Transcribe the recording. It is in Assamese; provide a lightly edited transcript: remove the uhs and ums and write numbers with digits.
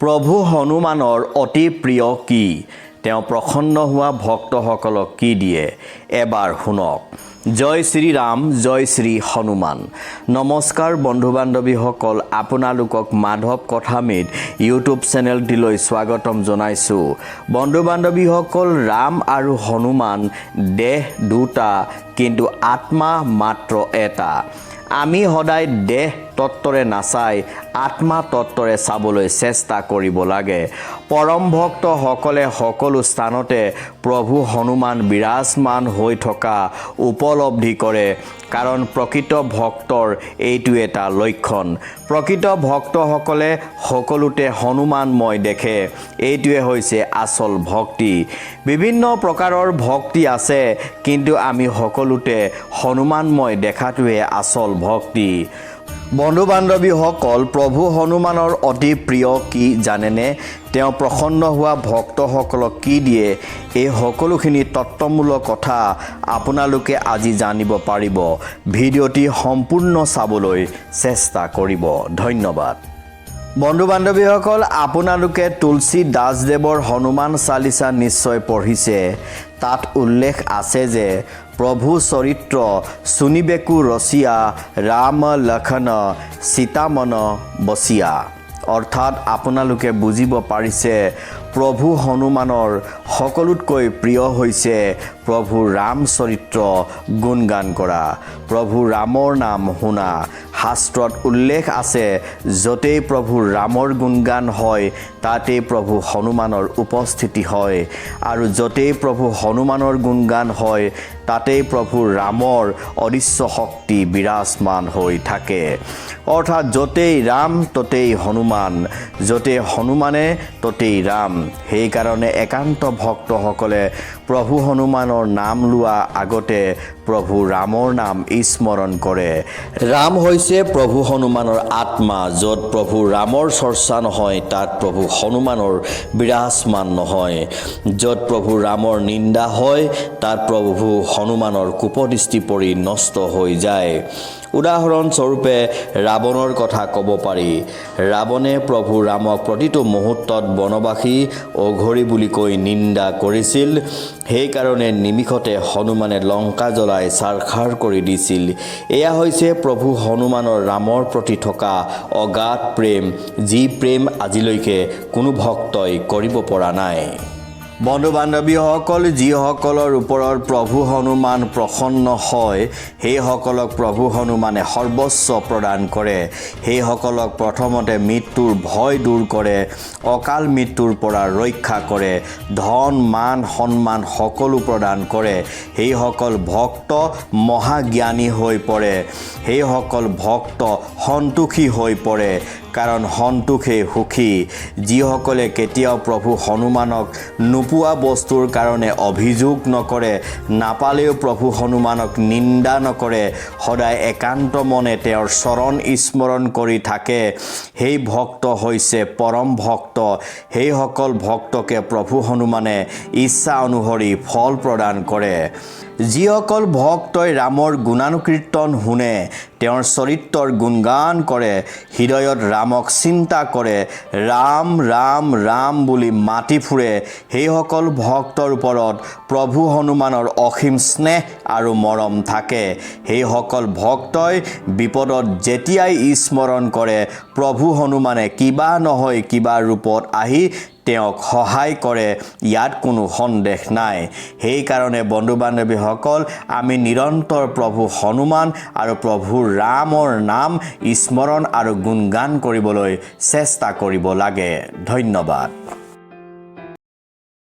প্ৰভু হনুমানৰ অতি প্ৰিয় কি তেওঁ প্ৰসন্ন হোৱা ভক্তসকলক কি দিয়ে এবাৰ শুনক জয় শ্ৰী ৰাম জয় শ্ৰী হনুমান নমস্কাৰ বন্ধু বান্ধৱীসকল আপোনালোকক মাধৱ কথামিত ইউটিউব চেনেলটিলৈ স্বাগতম জনাইছো বন্ধু বান্ধৱীসকল ৰাম আৰু হনুমান দেহ দুটা কিন্তু আত্মা মাত্ৰ এটা আমি সদায় দেহ তত্ত্বৰে নাচাই আত্মা তত্ত্বৰে চাবলৈ চেষ্টা কৰিব লাগে পৰম ভক্তসকলে সকলো স্থানতে প্ৰভু হনুমান বিৰাজমান হৈ থকা উপলব্ধি কৰে কাৰণ প্ৰকৃত ভক্তৰ এইটো এটা লক্ষণ প্ৰকৃত ভক্তসকলে সকলোতে হনুমানময় দেখে এইটোৱে হৈছে আচল ভক্তি বিভিন্ন প্ৰকাৰৰ ভক্তি আছে কিন্তু আমি সকলোতে হনুমানময় দেখাটোৱে আচল ভক্তি বন্ধু বান্ধৱীসকল প্ৰভু হনুমানৰ অতি প্ৰিয় কি জানেনে তেওঁ প্ৰসন্ন হোৱা ভক্তসকলক কি দিয়ে এই সকলোখিনি তত্ত্বমূলক কথা আপোনালোকে আজি জানিব পাৰিব ভিডিঅ'টি সম্পূৰ্ণ চাবলৈ চেষ্টা কৰিব ধন্যবাদ বন্ধু বান্ধৱীসকল আপোনালোকে তুলসী দাসদেৱৰ হনুমান চালিচা নিশ্চয় পঢ়িছে তাত উল্লেখ আছে যে প্ৰভু চৰিত্ৰ শুনিবেকু ৰচিয়া ৰাম লক্ষণ সীতামন বচিয়া অৰ্থাৎ আপোনালোকে বুজিব পাৰিছে প্ৰভু হনুমানৰ সকলোতকৈ প্ৰিয় হৈছে প্ৰভু ৰাম চৰিত্ৰ গুণগান কৰা প্ৰভু ৰামৰ নাম শুনা শাস্ত্ৰত উল্লেখ আছে যতেই প্ৰভু ৰামৰ গুণগান হয় তাতেই প্ৰভু হনুমানৰ উপস্থিতি হয় আৰু যতেই প্ৰভু হনুমানৰ গুণগান হয় তাতেই প্ৰভু ৰামৰ অদৃশ্য শক্তি বিৰাজমান হৈ থাকে অৰ্থাৎ যতেই ৰাম ততেই হনুমান যতে হনুমানে ততেই ৰাম সেইকাৰণে একান্ত ভক্তসকলে প্ৰভু হনুমানৰ নাম লোৱা আগতে প্ৰভু ৰামৰ নাম স্মৰণ কৰে ৰাম হৈছে প্ৰভু হনুমানৰ আত্মা য'ত প্ৰভু ৰামৰ চৰ্চা নহয় তাত প্ৰভু হনুমানৰ বিৰাজমান নহয় য'ত প্ৰভু ৰামৰ নিন্দা হয় তাত প্ৰভু হনুমানৰ কুপদৃষ্টি পৰি নষ্ট হৈ যায় উদাহৰণস্বৰূপে ৰাৱণৰ কথা ক'ব পাৰি ৰাৱণে প্ৰভু ৰামক প্ৰতিটো মুহূৰ্তত বনবাসী অঘৰী বুলি কৈ নিন্দা কৰিছিল সেইকাৰণে নিমিষতে হনুমানে লংকা জ্বলাই ছাৰখাৰ কৰি দিছিল এয়া হৈছে প্ৰভু হনুমানৰ ৰামৰ প্ৰতি থকা অগাধ প্ৰেম যি প্ৰেম আজিলৈকে কোনো ভক্তই কৰিব পৰা নাই বন্ধু বান্ধৱীসকল যিসকলৰ ওপৰত প্ৰভু হনুমান প্ৰসন্ন হয় সেইসকলক প্ৰভু হনুমানে সৰ্বস্ব প্ৰদান কৰে সেইসকলক প্ৰথমতে মৃত্যুৰ ভয় দূৰ কৰে অকাল মৃত্যুৰ পৰা ৰক্ষা কৰে ধন মান সন্মান সকলো প্ৰদান কৰে সেইসকল ভক্ত মহাজ্ঞানী হৈ পৰে সেইসকল ভক্ত সন্তোষী হৈ পৰে কাৰণ সন্তোষে সুখী যিসকলে কেতিয়াও প্ৰভু হনুমানক নোপোৱা বস্তুৰ কাৰণে অভিযোগ নকৰে নাপালেও প্ৰভু হনুমানক নিন্দা নকৰে সদায় একান্ত মনে তেওঁৰ চৰণ স্মৰণ কৰি থাকে সেই ভক্ত হৈছে পৰম ভক্ত সেইসকল ভক্তকে প্ৰভু হনুমানে ইচ্ছা অনুসৰি ফল প্ৰদান কৰে যিসকল ভক্তই ৰামৰ গুণানুকীৰ্তন শুনে তেওঁৰ চৰিত্ৰৰ গুণগান কৰে হৃদয়ত ৰামক চিন্তা কৰে ৰাম ৰাম ৰাম বুলি মাতি ফুৰে সেইসকল ভক্তৰ ওপৰত প্ৰভু হনুমানৰ অসীম স্নেহ আৰু মৰম থাকে সেইসকল ভক্তই বিপদত যেতিয়াই স্মৰণ কৰে প্ৰভু হনুমানে কিবা নহয় কিবা ৰূপত আহি তেওঁক সহায় কৰে ইয়াত কোনো সন্দেহ নাই সেইকাৰণে বন্ধু বান্ধৱীসকল আমি নিৰন্তৰ প্ৰভু হনুমান আৰু প্ৰভু ৰামৰ নাম স্মৰণ আৰু গুণগান কৰিবলৈ চেষ্টা কৰিব লাগে ধন্যবাদ